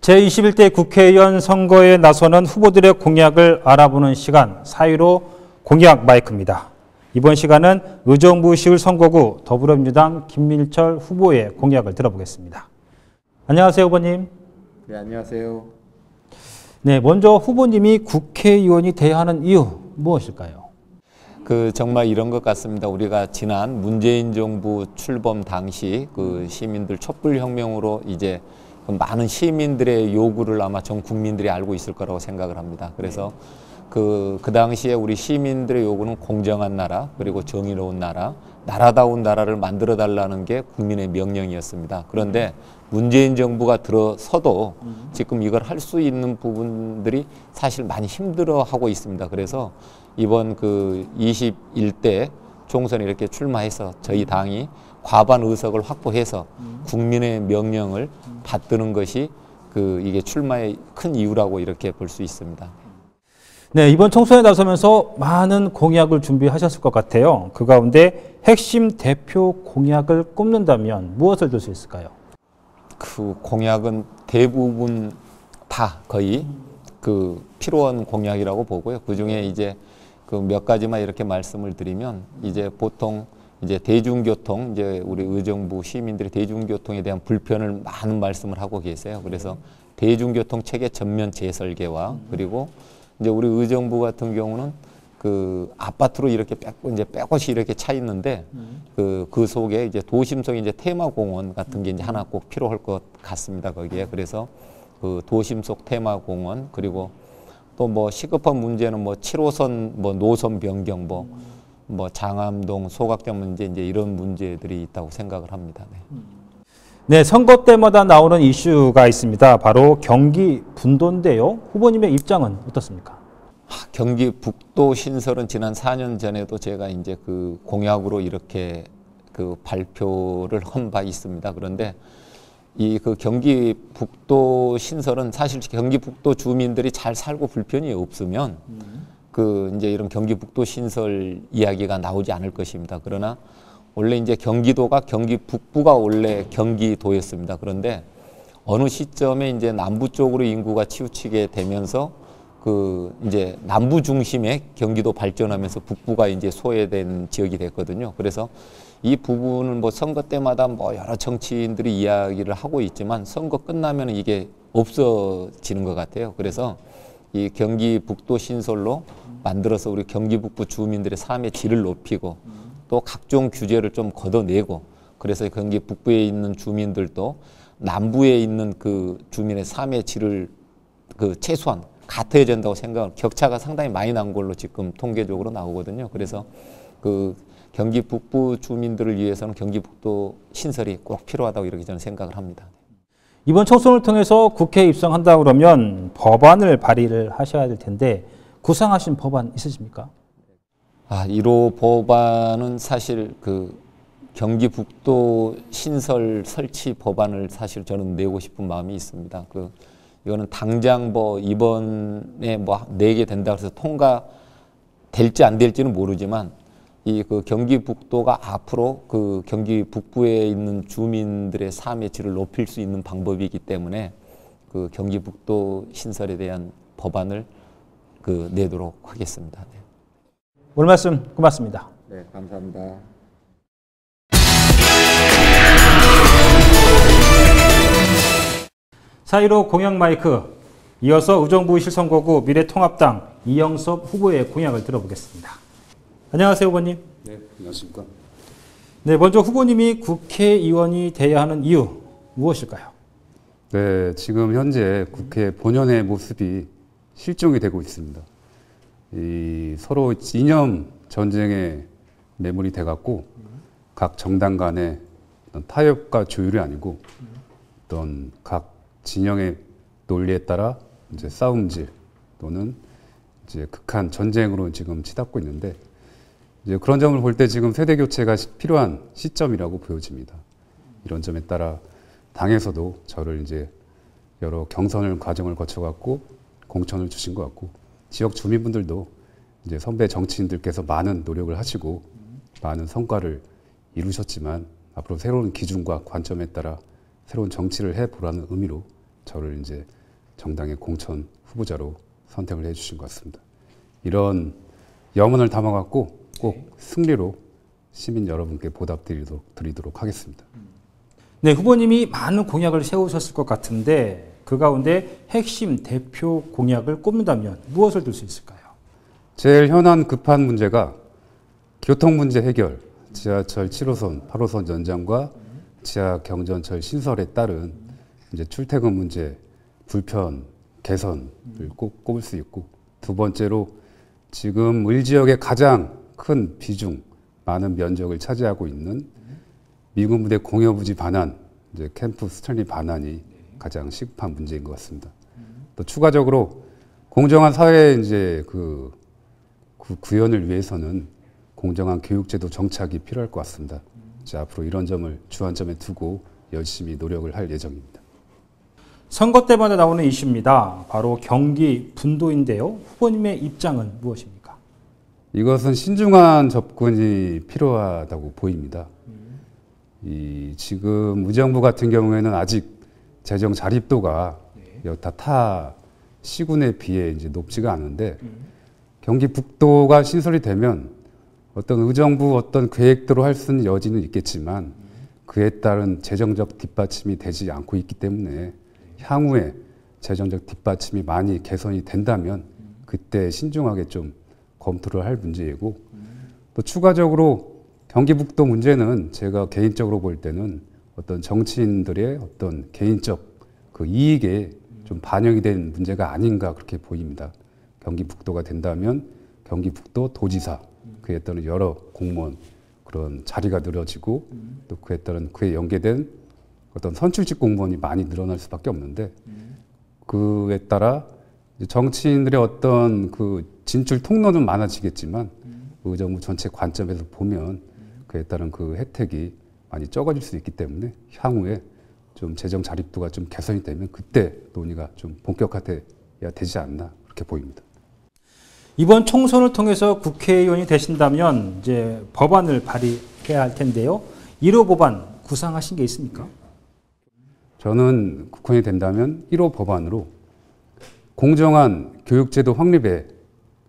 제21대 국회의원 선거에 나서는 후보들의 공약을 알아보는 시간, 4.15 공약 마이크입니다. 이번 시간은 의정부시을 선거구 더불어민주당 김민철 후보의 공약을 들어보겠습니다. 안녕하세요, 후보님. 네, 안녕하세요. 네, 먼저 후보님이 국회의원이 돼야 하는 이유 무엇일까요? 정말 이런 것 같습니다. 우리가 지난 문재인 정부 출범 당시 시민들 촛불혁명으로 이제 많은 시민들의 요구를 아마 전 국민들이 알고 있을 거라고 생각을 합니다. 그래서 그 당시에 우리 시민들의 요구는 공정한 나라, 그리고 정의로운 나라, 나라다운 나라를 만들어 달라는 게 국민의 명령이었습니다. 그런데 문재인 정부가 들어서도 지금 이걸 할 수 있는 부분들이 사실 많이 힘들어하고 있습니다. 그래서 이번 21대 총선에 이렇게 출마해서 저희 당이 과반 의석을 확보해서 국민의 명령을 받드는 것이 이게 출마의 큰 이유라고 이렇게 볼 수 있습니다. 네, 이번 총선에 나서면서 많은 공약을 준비하셨을 것 같아요. 그 가운데 핵심 대표 공약을 꼽는다면 무엇을 들 수 있을까요? 그 공약은 대부분 다 거의 필요한 공약이라고 보고요. 그 중에 이제 몇 가지만 이렇게 말씀을 드리면, 이제 보통 이제 대중교통, 이제 우리 의정부 시민들이 대중교통에 대한 불편을 많은 말씀을 하고 계세요. 그래서 대중교통 체계 전면 재설계와, 그리고 이제 우리 의정부 같은 경우는 아파트로 이렇게 빼곳이 이렇게 차 있는데 그 속에 이제 도심성 이제 테마공원 같은 게 이제 하나 꼭 필요할 것 같습니다. 거기에. 그래서 도심 속 테마공원, 그리고 또 시급한 문제는 7호선 노선 변경, 장암동 소각장 문제, 이제 이런 문제들이 있다고 생각을 합니다. 네. 네, 선거 때마다 나오는 이슈가 있습니다. 바로 경기 분도인데요. 후보님의 입장은 어떻습니까? 경기 북도 신설은 지난 4년 전에도 제가 이제 공약으로 이렇게 발표를 한 바 있습니다. 그런데 이 경기 북도 신설은 사실 경기 북도 주민들이 잘 살고 불편이 없으면 이제 이런 경기 북도 신설 이야기가 나오지 않을 것입니다. 그러나 원래 이제 경기도가 경기 북부가 원래 경기도였습니다. 그런데 어느 시점에 이제 남부 쪽으로 인구가 치우치게 되면서 이제 남부 중심의 경기도 발전하면서 북부가 이제 소외된 지역이 됐거든요. 그래서 이 부분은 선거 때마다 여러 정치인들이 이야기를 하고 있지만 선거 끝나면 이게 없어지는 것 같아요. 그래서 이 경기 북도 신설로 만들어서 우리 경기 북부 주민들의 삶의 질을 높이고 또 각종 규제를 좀 걷어내고, 그래서 경기 북부에 있는 주민들도 남부에 있는 주민의 삶의 질을 최소한 같아야 된다고 생각을, 격차가 상당히 많이 난 걸로 지금 통계적으로 나오거든요. 그래서 경기 북부 주민들을 위해서는 경기 북도 신설이 꼭 필요하다고 이렇게 저는 생각을 합니다. 이번 총선을 통해서 국회에 입성한다 그러면 법안을 발의를 하셔야 될 텐데 구상하신 법안 있으십니까? 1호 법안은 사실 경기 북도 신설 설치 법안을 사실 저는 내고 싶은 마음이 있습니다. 이거는 당장 이번에 내게 된다 그래서 통과될지 안 될지는 모르지만 이 경기 북도가 앞으로 경기 북부에 있는 주민들의 삶의 질을 높일 수 있는 방법이기 때문에 경기 북도 신설에 대한 법안을 내도록 하겠습니다. 네. 오늘 말씀 고맙습니다. 네, 감사합니다. 사.15 공약 마이크, 이어서 의정부시을 선거구 미래통합당 이영섭 후보의 공약을 들어보겠습니다. 안녕하세요, 후보님. 네, 안녕하십니까. 네, 먼저 후보님이 국회의원이 돼야 하는 이유 무엇일까요? 네, 지금 현재 국회 본연의 모습이 실종이 되고 있습니다. 서로 이념 전쟁에 매몰이 돼갖고 각 정당 간의 어떤 타협과 조율이 아니고 어떤 각 진영의 논리에 따라 이제 싸움질 또는 이제 극한 전쟁으로 지금 치닫고 있는데, 이제 그런 점을 볼 때 지금 세대 교체가 필요한 시점이라고 보여집니다. 이런 점에 따라 당에서도 저를 이제 여러 경선을 과정을 거쳐갖고 공천을 주신 것 같고, 지역 주민분들도 이제 선배 정치인들께서 많은 노력을 하시고 많은 성과를 이루셨지만 앞으로 새로운 기준과 관점에 따라 새로운 정치를 해보라는 의미로 저를 이제 정당의 공천 후보자로 선택을 해주신 것 같습니다. 이런 염원을 담아갖고 꼭 승리로 시민 여러분께 보답드리도록 하겠습니다. 네, 후보님이 많은 공약을 세우셨을 것 같은데 그 가운데 핵심 대표 공약을 꼽는다면 무엇을 들 수 있을까요? 제일 현안 급한 문제가 교통 문제 해결, 지하철 7호선, 8호선 연장과 지하 경전철 신설에 따른 이제 출퇴근 문제 불편 개선을 꼭 꼽을 수 있고, 두 번째로 지금 을 지역의 가장 큰 비중, 많은 면적을 차지하고 있는 미군 부대 공여부지 반환, 이제 캠프 스탠리 반환이 가장 시급한 문제인 것 같습니다. 또 추가적으로 공정한 사회 이제 그 구현을 위해서는 공정한 교육제도 정착이 필요할 것 같습니다. 이제 앞으로 이런 점을 주안점에 두고 열심히 노력을 할 예정입니다. 선거 때마다 나오는 이슈입니다. 바로 경기 분도인데요. 후보님의 입장은 무엇입니까? 이것은 신중한 접근이 필요하다고 보입니다. 지금 의정부 같은 경우에는 아직 재정 자립도가 여타 타 시군에 비해 이제 높지가 않은데, 경기 북도가 신설이 되면 어떤 의정부 어떤 계획대로 할 수 있는 여지는 있겠지만 그에 따른 재정적 뒷받침이 되지 않고 있기 때문에 향후에 재정적 뒷받침이 많이 개선이 된다면 그때 신중하게 좀 검토를 할 문제이고, 또 추가적으로 경기 북도 문제는 제가 개인적으로 볼 때는 어떤 정치인들의 어떤 개인적 그 이익에 좀 반영이 된 문제가 아닌가 그렇게 보입니다. 경기 북도가 된다면 경기 북도 도지사, 그에 따른 여러 공무원 그런 자리가 늘어지고, 또 그에 따른 그에 연계된 어떤 선출직 공무원이 많이 늘어날 수밖에 없는데, 그에 따라 정치인들의 어떤 그 진출 통로는 많아지겠지만 의정부 전체 관점에서 보면 그에 따른 그 혜택이 많이 적어질 수 있기 때문에 향후에 좀 재정 자립도가 좀 개선이 되면 그때 논의가 좀 본격화돼야 되지 않나 그렇게 보입니다. 이번 총선을 통해서 국회의원이 되신다면 이제 법안을 발의해야 할 텐데요. 1호 법안 구상하신 게 있습니까? 저는 국회의원이 된다면 1호 법안으로 공정한 교육제도 확립의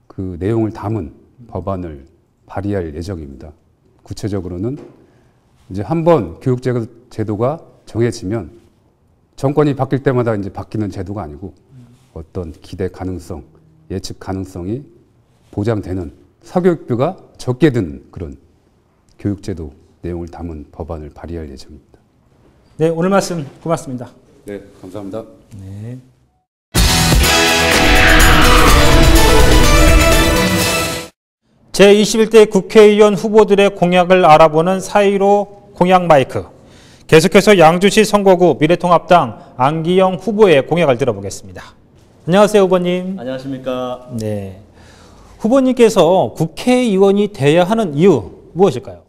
그 내용을 담은 법안을 발의할 예정입니다. 구체적으로는 이제 한번 교육제도가 정해지면 정권이 바뀔 때마다 이제 바뀌는 제도가 아니고 어떤 기대 가능성, 예측 가능성이 보장되는 사교육비가 적게 드는 그런 교육제도 내용을 담은 법안을 발의할 예정입니다. 네, 오늘 말씀 고맙습니다. 네, 감사합니다. 네. 제21대 국회의원 후보들의 공약을 알아보는 4.15 공약 마이크. 계속해서 양주시 선거구 미래통합당 안기영 후보의 공약을 들어보겠습니다. 안녕하세요, 후보님. 안녕하십니까. 네. 후보님께서 국회의원이 돼야 하는 이유 무엇일까요?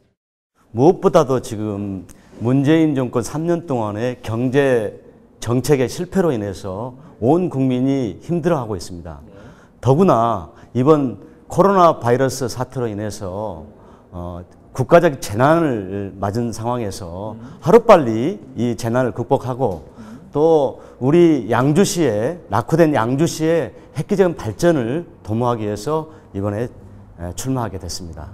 무엇보다도 지금 문재인 정권 3년 동안의 경제 정책의 실패로 인해서 온 국민이 힘들어하고 있습니다. 더구나 이번 코로나 바이러스 사태로 인해서 국가적 재난을 맞은 상황에서 하루빨리 이 재난을 극복하고 또 우리 양주시에 낙후된 양주시의 획기적인 발전을 도모하기 위해서 이번에 출마하게 됐습니다.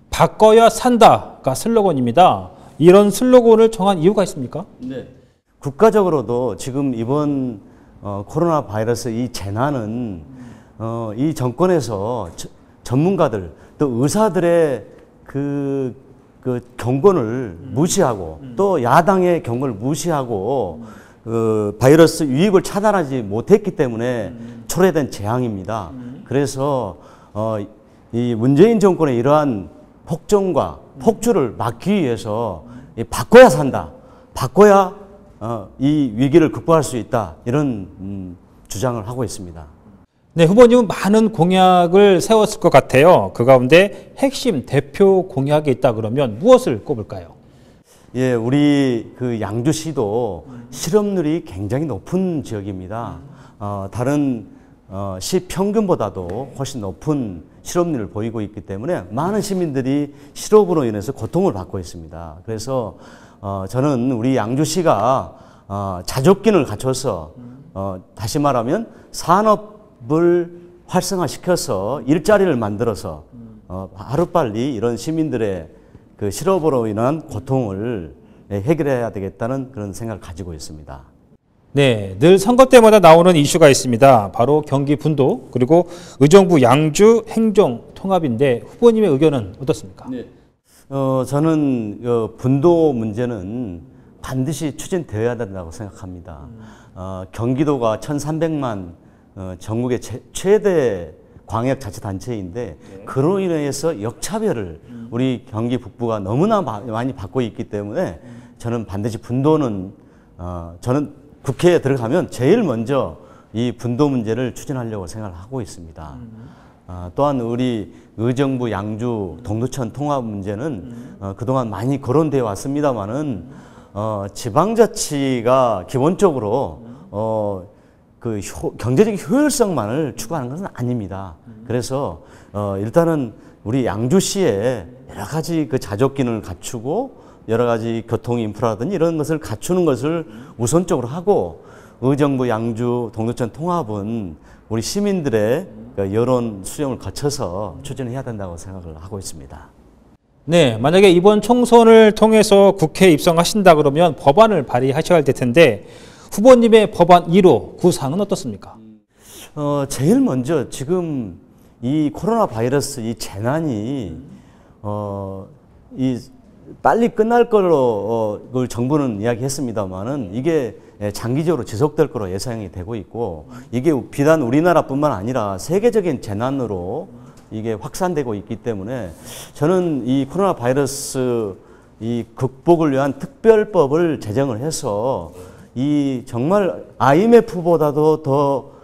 바꿔야 산다가 슬로건입니다. 이런 슬로건을 정한 이유가 있습니까? 네. 국가적으로도 지금 이번 코로나 바이러스 이 재난은 이 정권에서 전문가들 또 의사들의 그 경고를 무시하고 또 야당의 경고를 무시하고 바이러스 유입을 차단하지 못했기 때문에 초래된 재앙입니다. 그래서 이 문재인 정권의 이러한 폭정과 폭주를 막기 위해서 바꿔야 산다. 바꿔야 이 위기를 극복할 수 있다. 이런 주장을 하고 있습니다. 네, 후보님은 많은 공약을 세웠을 것 같아요. 그 가운데 핵심 대표 공약이 있다 그러면 무엇을 꼽을까요? 예, 우리 그 양주시도 실업률이 굉장히 높은 지역입니다. 다른 시 평균보다도 훨씬 높은 실업률을 보이고 있기 때문에 많은 시민들이 실업으로 인해서 고통을 받고 있습니다. 그래서 저는 우리 양주시가 자족긴을 갖춰서 다시 말하면 산업을 활성화시켜서 일자리를 만들어서 하루빨리 이런 시민들의 그 실업으로 인한 고통을 해결해야 되겠다는 그런 생각을 가지고 있습니다. 네, 늘 선거 때마다 나오는 이슈가 있습니다. 바로 경기 분도 그리고 의정부 양주 행정 통합인데 후보님의 의견은 어떻습니까? 네. 저는 분도 문제는 반드시 추진되어야 된다고 생각합니다. 경기도가 1,300만 전국의 최대 광역자치단체인데 그로 인해서 역차별을 우리 경기 북부가 너무나 많이 받고 있기 때문에 저는 반드시 분도는 저는 국회에 들어가면 제일 먼저 이 분도 문제를 추진하려고 생각을 하고 있습니다. 또한 우리 의정부, 양주, 동두천 통합 문제는 그동안 많이 거론되어 왔습니다만은 지방자치가 기본적으로 그 경제적인 효율성만을 추구하는 것은 아닙니다. 그래서 일단은 우리 양주시에 여러 가지 그 자족기능을 갖추고 여러 가지 교통 인프라든지 이런 것을 갖추는 것을 우선적으로 하고 의정부, 양주, 동두천 통합은 우리 시민들의 여론 수렴을 거쳐서 추진해야 된다고 생각을 하고 있습니다. 네, 만약에 이번 총선을 통해서 국회에 입성하신다 그러면 법안을 발의하셔야 할 텐데 후보님의 법안 1호 구상은 어떻습니까? 제일 먼저 지금 이 코로나 바이러스 이 재난이 이 빨리 끝날 걸로 그걸 정부는 이야기했습니다만은 이게 장기적으로 지속될 거로 예상이 되고 있고 이게 비단 우리나라뿐만 아니라 세계적인 재난으로 이게 확산되고 있기 때문에 저는 이 코로나 바이러스 이 극복을 위한 특별법을 제정을 해서 이 정말 IMF보다도 더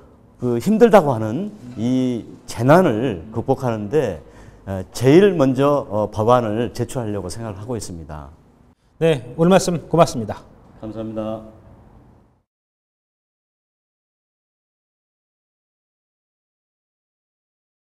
그 힘들다고 하는 이 재난을 극복하는데 제일 먼저 법안을 제출하려고 생각을 하고 있습니다. 네, 오늘 말씀 고맙습니다. 감사합니다.